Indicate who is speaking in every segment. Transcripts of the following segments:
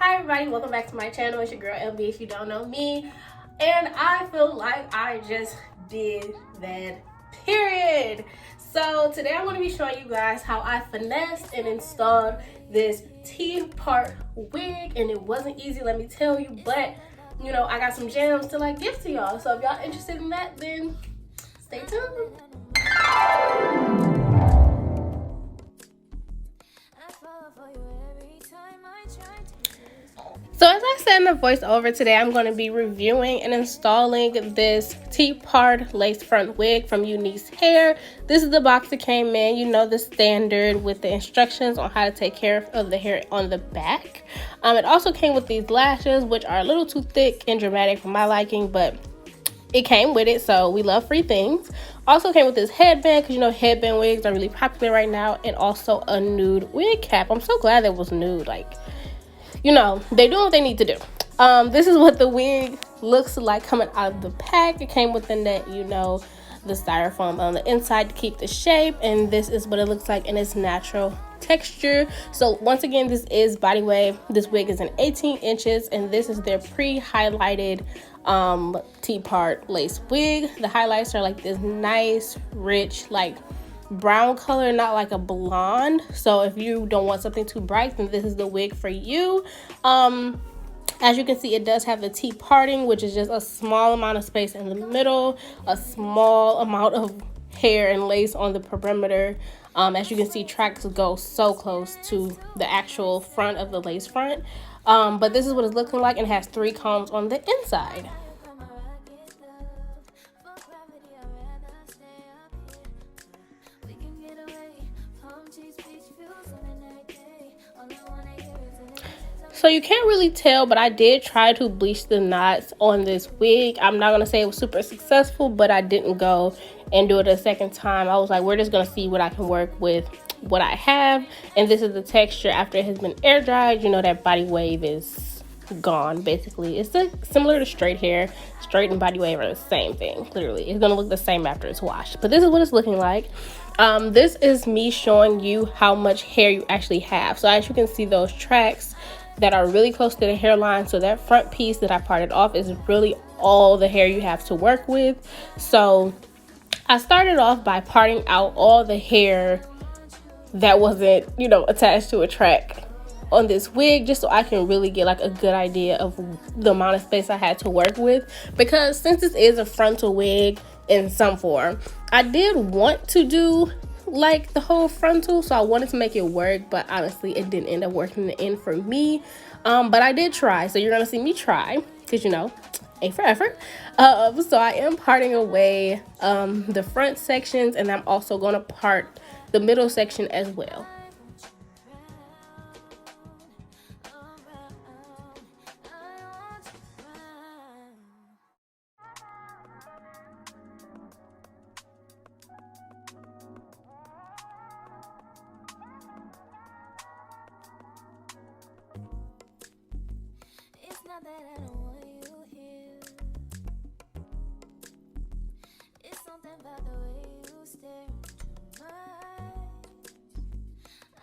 Speaker 1: Hi everybody, welcome back to my channel. It's your girl LB if you don't know me. And I feel like I just did that, period. So today I'm going to be showing you guys how I finessed and installed this T-part wig. And it wasn't easy, let me tell you, but you know, I got some gems to like give to y'all. So if y'all interested in that, then stay tuned. So as I said in the voiceover, today I'm going to be reviewing and installing this T-part lace front wig from UNice hair. This is the box it came in, you know, the standard with the instructions on how to take care of the hair on the back. It also came with these lashes, which are a little too thick and dramatic for my liking, but it came with it, so we love free things. Also came with this headband, because you know headband wigs are really popular right now, and also a nude wig cap. I'm so glad that was nude. Like, you know, they doing what they need to do. This is what the wig looks like coming out of the pack. It came with the net, you know, the styrofoam on the inside to keep the shape, and this is what it looks like in its natural texture. So once again, this is body wave. This wig is in 18 inches, and this is their pre-highlighted T-part lace wig. The highlights are like this nice, rich, like brown color, not like a blonde. So if you don't want something too bright, then this is the wig for you. As you can see, it does have the T parting, which is just a small amount of space in the middle, a small amount of hair and lace on the perimeter. As you can see, tracks go so close to the actual front of the lace front. But this is what it's looking like, and has 3 combs on the inside. So you can't really tell, but I did try to bleach the knots on this wig. I'm not going to say it was super successful, but I didn't go and do it a second time. I was like, we're just going to see what I can work with, what I have. And this is the texture after it has been air dried. You know, that body wave is gone, basically. It's similar to straight hair. Straight and body wave are the same thing, literally. It's going to look the same after it's washed. But this is what it's looking like. This is me showing you how much hair you actually have. So as you can see, those tracks that are really close to the hairline, so that front piece that I parted off is really all the hair you have to work with. So I started off by parting out all the hair that wasn't, you know, attached to a track on this wig, just so I can really get like a good idea of the amount of space I had to work with. Because since this is a frontal wig in some form, I did want to do like the whole frontal, so I wanted to make it work, but honestly it didn't end up working in the end for me. But I did try, so you're gonna see me try, because you know, A for effort. So I am parting away the front sections, and I'm also gonna part the middle section as well.
Speaker 2: That I don't want you here. It's something about the way you stare into my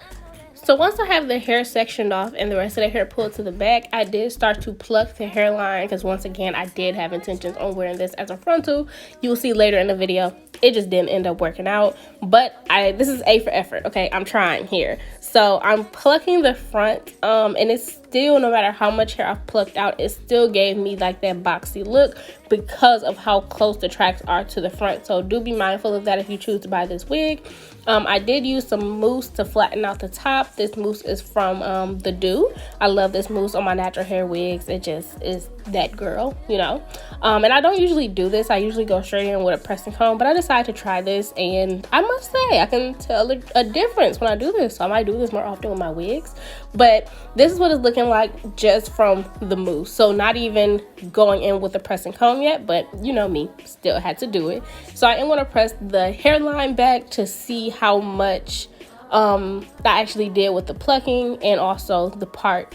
Speaker 2: eyes.
Speaker 1: So once I have the hair sectioned off and the rest of the hair pulled to the back, I did start to pluck the hairline, because once again, I did have intentions on wearing this as a frontal. You will see later in the video, it just didn't end up working out, but this is A for effort, okay? I'm trying here. So I'm plucking the front, and it's still, no matter how much hair I've plucked out, it still gave me like that boxy look because of how close the tracks are to the front. So do be mindful of that if you choose to buy this wig. I did use some mousse to flatten out the top. This mousse is from the Do. I love this mousse on my natural hair wigs. It just is that girl, you know. And I don't usually do this. I usually go straight in with a pressing comb, but I decided to try this, and I must say I can tell a difference when I do this. So I might do this more often with my wigs, but this is what it's looking like just from the mousse. So not even going in with the pressing comb yet, but you know me, still had to do it. So I am going to press the hairline back to see how much I actually did with the plucking, and also the part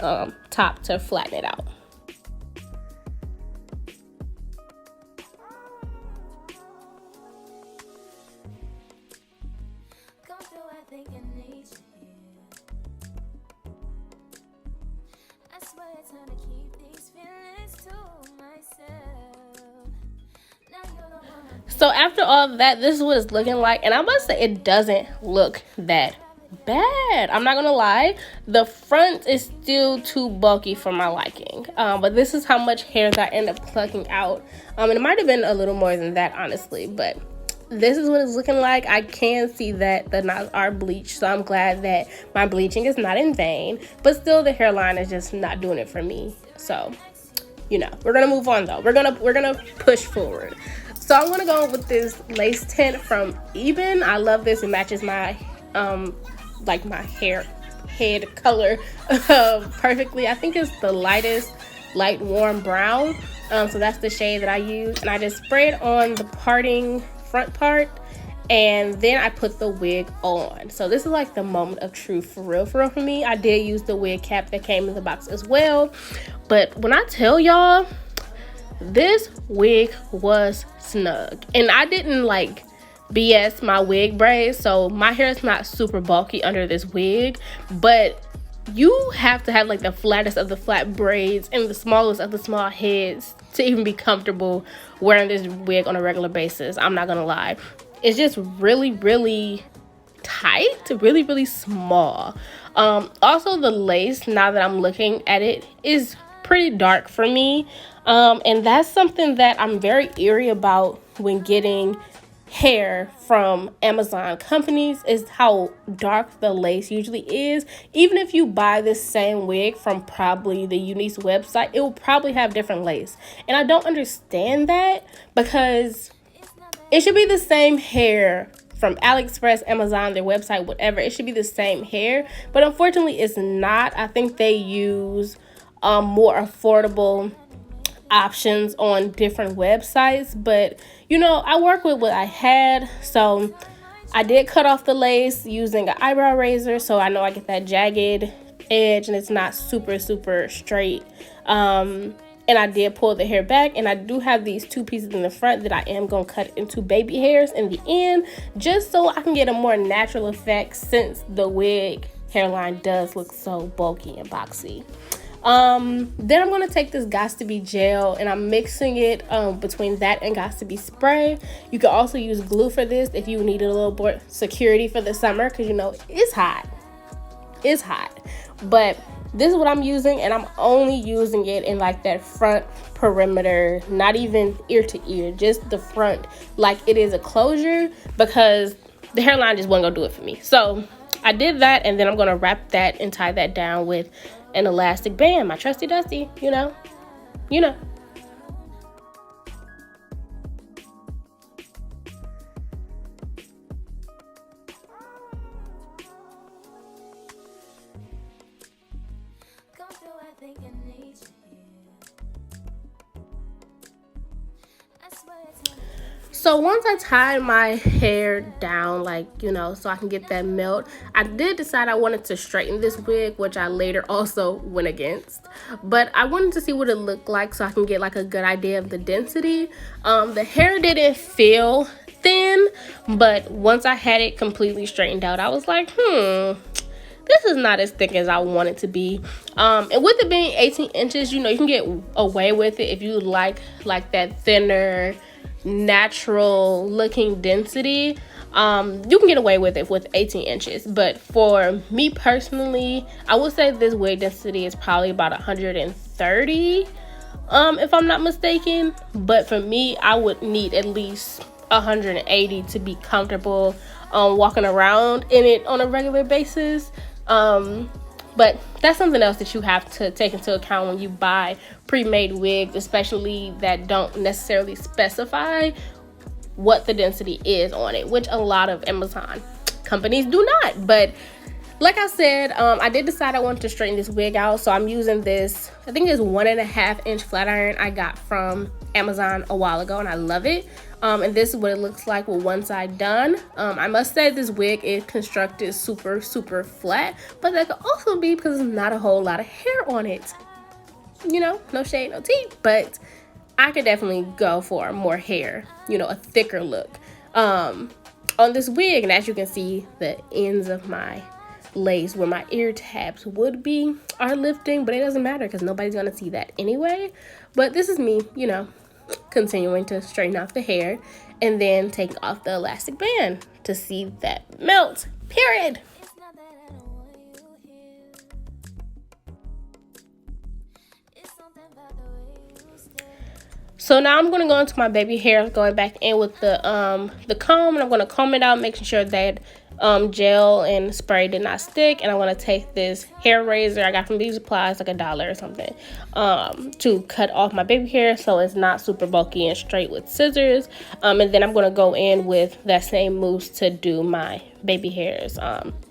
Speaker 1: top to flatten it out.
Speaker 2: Come through, I think I need you. I swear time to keep these feelings to myself. Now you're the one.
Speaker 1: So after all of that, this is what it's looking like. And I must say it doesn't look that bad. I'm not gonna lie. The front is still too bulky for my liking. But this is how much hair that I end up plucking out. And it might have been a little more than that, honestly. But this is what it's looking like. I can see that the knots are bleached, so I'm glad that my bleaching is not in vain. But still, the hairline is just not doing it for me. So, you know, we're gonna move on though. We're gonna push forward. So I'm gonna go with this lace tint from Eben. I love this. It matches my like my head color perfectly. I think it's the lightest light warm brown. So that's the shade that I use, and I just spray it on the parting front part, and then I put the wig on. So this is like the moment of truth for real for me. I did use the wig cap that came in the box as well, but when I tell y'all, this wig was snug, and I didn't like BS my wig braids, so my hair is not super bulky under this wig, but you have to have like the flattest of the flat braids and the smallest of the small heads to even be comfortable wearing this wig on a regular basis. I'm not gonna lie, it's just really tight, really small. Also the lace, now that I'm looking at it, is pretty dark for me, and that's something that I'm very eerie about when getting hair from Amazon companies, is how dark the lace usually is. Even if you buy this same wig from probably the UNice website, it will probably have different lace, and I don't understand that, because it should be the same hair from AliExpress, Amazon, their website, whatever. It should be the same hair, but unfortunately it's not. I think they use more affordable options on different websites, but you know, I work with what I had, so I did cut off the lace using an eyebrow razor, so I know I get that jagged edge and it's not super straight. And I did pull the hair back, and I do have these two pieces in the front that I am gonna cut into baby hairs in the end, just so I can get a more natural effect, since the wig hairline does look so bulky and boxy. Then I'm going to take this Gots to Be gel, and I'm mixing it between that and Gots to Be spray. You can also use glue for this if you need a little more security for the summer, because you know it's hot. It's hot. But this is what I'm using, and I'm only using it in like that front perimeter, not even ear to ear, just the front, like it is a closure, because the hairline just wasn't going to do it for me. So I did that, and then I'm going to wrap that and tie that down with an elastic band, my trusty dusty, you know.
Speaker 2: Come through, I think I need you here. I swear it's not.
Speaker 1: So once I tied my hair down, like, you know, so I can get that melt, I did decide I wanted to straighten this wig, which I later also went against. But I wanted to see what it looked like so I can get like a good idea of the density. The hair didn't feel thin, but once I had it completely straightened out, I was like, this is not as thick as I want it to be. And with it being 18 inches, you know, you can get away with it if you like that thinner, natural looking density. You can get away with it with 18 inches. But for me personally, I would say this wig density is probably about 130, if I'm not mistaken. But for me, I would need at least 180 to be comfortable walking around in it on a regular basis. But that's something else that you have to take into account when you buy pre-made wigs, especially that don't necessarily specify what the density is on it, which a lot of Amazon companies do not. But like I said, I did decide I wanted to straighten this wig out, so I'm using this, I think it's 1.5 inch flat iron I got from Amazon a while ago, and I love it. And this is what it looks like with one side done. I must say this wig is constructed super flat, but that could also be because there's not a whole lot of hair on it. You know, no shade, no tea, but I could definitely go for more hair, you know, a thicker look on this wig. And as you can see, the ends of my lace where my ear tabs would be are lifting, but it doesn't matter because nobody's gonna see that anyway. But this is me, you know, continuing to straighten out the hair and then taking off the elastic band to see that melt, period.
Speaker 2: It's not that I don't want you here. It's something about the way you stare.
Speaker 1: So now I'm gonna go into my baby hair, going back in with the comb, and I'm gonna comb it out, making sure that gel and spray did not stick. And I'm gonna take this hair razor I got from Beauty Supplies, like $1 or something, to cut off my baby hair so it's not super bulky and straight with scissors. And then I'm gonna go in with that same mousse to do my baby hairs.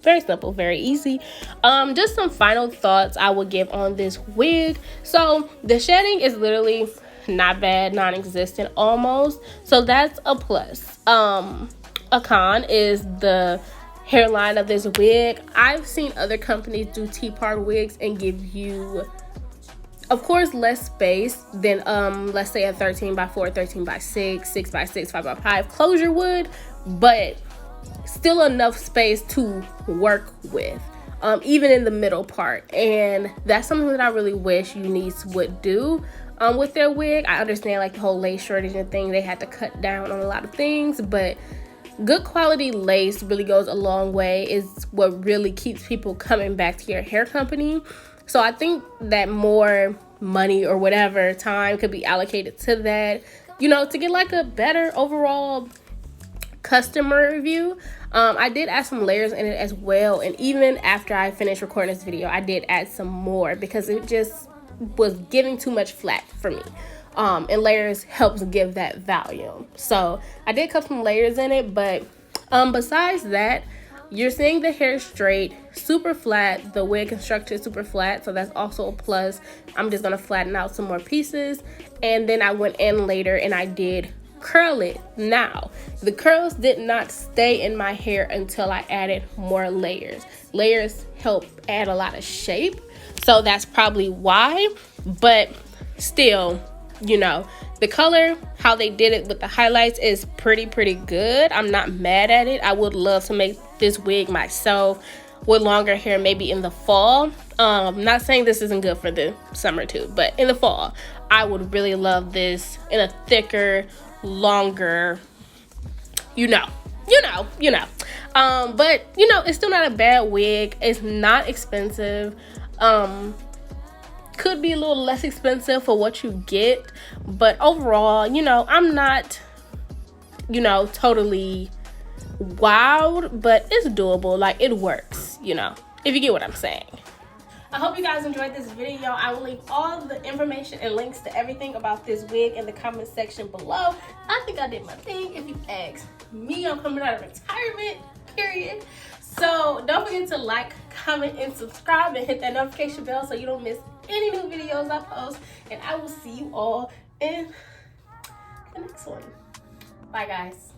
Speaker 1: Very simple, very easy. Just some final thoughts I will give on this wig. So the shedding is literally not bad, non-existent almost, so that's a plus. A con is the hairline of this wig. I've seen other companies do T-part wigs and give you, of course, less space than let's say a 13x4, 13x6, 6x6, 5x5 closure would, but still enough space to work with, even in the middle part. And that's something that I really wish UNice would do with their wig. I understand like the whole lace shortage and thing, they had to cut down on a lot of things, but good quality lace really goes a long way, is what really keeps people coming back to your hair company. So I think that more money or whatever time could be allocated to that, you know, to get like a better overall customer review. I did add some layers in it as well, and even after I finished recording this video, I did add some more because it just was giving too much flat for me. And layers helps give that volume. So I did cut some layers in it, but besides that, you're seeing the hair straight, super flat. The wig construction is super flat, so that's also a plus. I'm just gonna flatten out some more pieces, and then I went in later and I did curl it. Now the curls did not stay in my hair until I added more layers. Layers help add a lot of shape, so that's probably why. But still, you know, the color, how they did it with the highlights is pretty good. I'm not mad at it. I would love to make this wig myself with longer hair, maybe in the fall. I'm not saying this isn't good for the summer too, but in the fall I would really love this in a thicker, longer, you know. But you know, it's still not a bad wig. It's not expensive. Could be a little less expensive for what you get, but overall, you know, I'm not, you know, totally wowed, but it's doable. Like, it works, you know, if you get what I'm saying. I hope you guys enjoyed this video. I will leave all the information and links to everything about this wig in the comment section below. I think I did my thing. If you ask me, I'm coming out of retirement, period. So don't forget to like, comment, and subscribe, and hit that notification bell so you don't miss any new videos I post. And I will see you all in the next one. Bye, guys.